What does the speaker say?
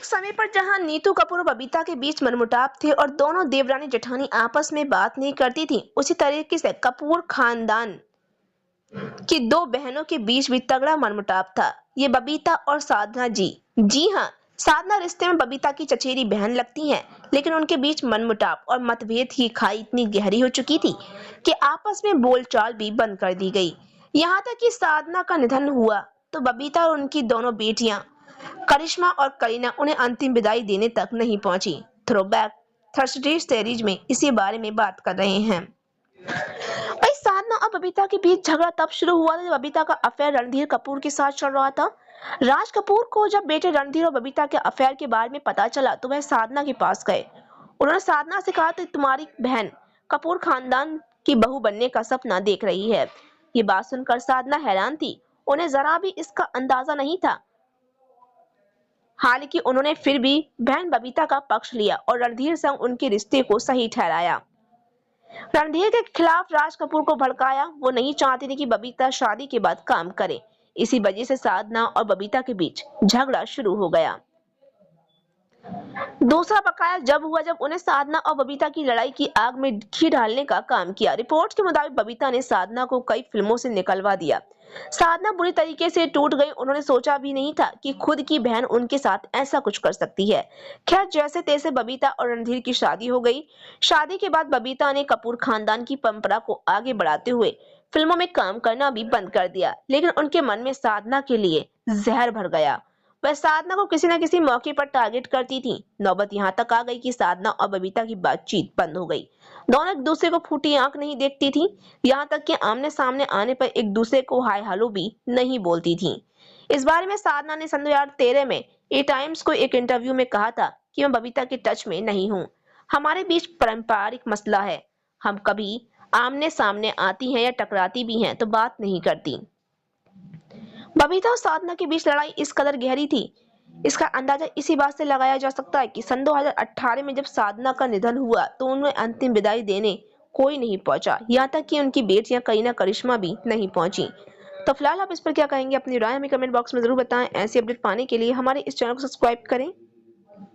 एक समय पर जहां नीतू कपूर और बबीता के बीच मनमुटाव थे और दोनों देवरानी जेठानी आपस में बात नहीं करती थी, उसी तरीके से कपूर खानदान की दो बहनों के बीच भी तगड़ा मनमुटाव था। ये बबीता और साधना जी। जी हाँ, साधना रिश्ते में बबीता की चचेरी बहन लगती हैं, लेकिन उनके बीच मनमुटाव और मतभेद की खाई इतनी गहरी हो चुकी थी कि आपस में बोलचाल भी बंद कर दी गई। यहाँ तक कि साधना का निधन हुआ तो बबीता और उनकी दोनों बेटियां करिश्मा और करीना उन्हें अंतिम विदाई देने तक नहीं पहुंची। थ्रोबैक थर्सडे सीरीज में इसी बारे में बात कर रहे हैं। भाई, साधना और बबीता के बीच झगड़ा तब शुरू हुआ था जब बबीता का अफेयर रणधीर कपूर के साथ चल रहा था। राज कपूर को जब बेटे रणधीर और बबीता के अफेयर के बारे में पता चला तो वह साधना के पास गए। उन्होंने साधना से कहा कि तुम्हारी बहन कपूर खानदान की बहू बनने का सपना देख रही है। ये बात सुनकर साधना हैरान थी, उन्हें जरा भी इसका अंदाजा नहीं था। हालांकि उन्होंने फिर भी बहन बबीता का पक्ष लिया और रणधीर संग उनके रिश्ते को सही ठहराया। रणधीर के खिलाफ राज कपूर को भड़काया। वो नहीं चाहती थी कि बबीता शादी के बाद काम करे। इसी वजह से साधना और बबीता के बीच झगड़ा शुरू हो गया। दूसरा बकाया जब हुआ जब उन्हें साधना और बबीता की लड़ाई की आग में घी डालने का काम किया। रिपोर्ट्स के मुताबिक बबीता ने साधना को कई फिल्मों से निकलवा दिया। साधना बुरी तरीके से टूट गई। उन्होंने सोचा भी नहीं था कि खुद की बहन उनके साथ ऐसा कुछ कर सकती है। खैर, जैसे तैसे बबीता और रणधीर की शादी हो गई। शादी के बाद बबीता ने कपूर खानदान की परंपरा को आगे बढ़ाते हुए फिल्मों में काम करना भी बंद कर दिया, लेकिन उनके मन में साधना के लिए जहर भर गया। वह साधना को किसी न किसी मौके पर टारगेट करती थी। नौबत यहाँ तक आ गई कि साधना और बबीता की बातचीत बंद हो गई। दोनों एक दूसरे को फूटी आंख नहीं देखती थी, यहाँ तक कि आमने सामने आने पर एक दूसरे को हाय हेलो भी नहीं बोलती थी। इस बारे में साधना ने सन 2013 में ए टाइम्स को एक इंटरव्यू में कहा था कि मैं बबीता के टच में नहीं हूँ। हमारे बीच पारंपरिक मसला है। हम कभी आमने सामने आती हैं या टकराती भी हैं तो बात नहीं करती। बबीता और साधना के बीच लड़ाई इस कदर गहरी थी, इसका अंदाजा इसी बात से लगाया जा सकता है कि सन 2018 में जब साधना का निधन हुआ तो उन्हें अंतिम विदाई देने कोई नहीं पहुंचा। यहाँ तक कि उनकी बेटियां करीना करिश्मा भी नहीं पहुंची। तो फिलहाल आप इस पर क्या कहेंगे? अपनी राय हमें कमेंट बॉक्स में जरूर बताएं। ऐसी अपडेट पाने के लिए हमारे इस चैनल को सब्सक्राइब करें।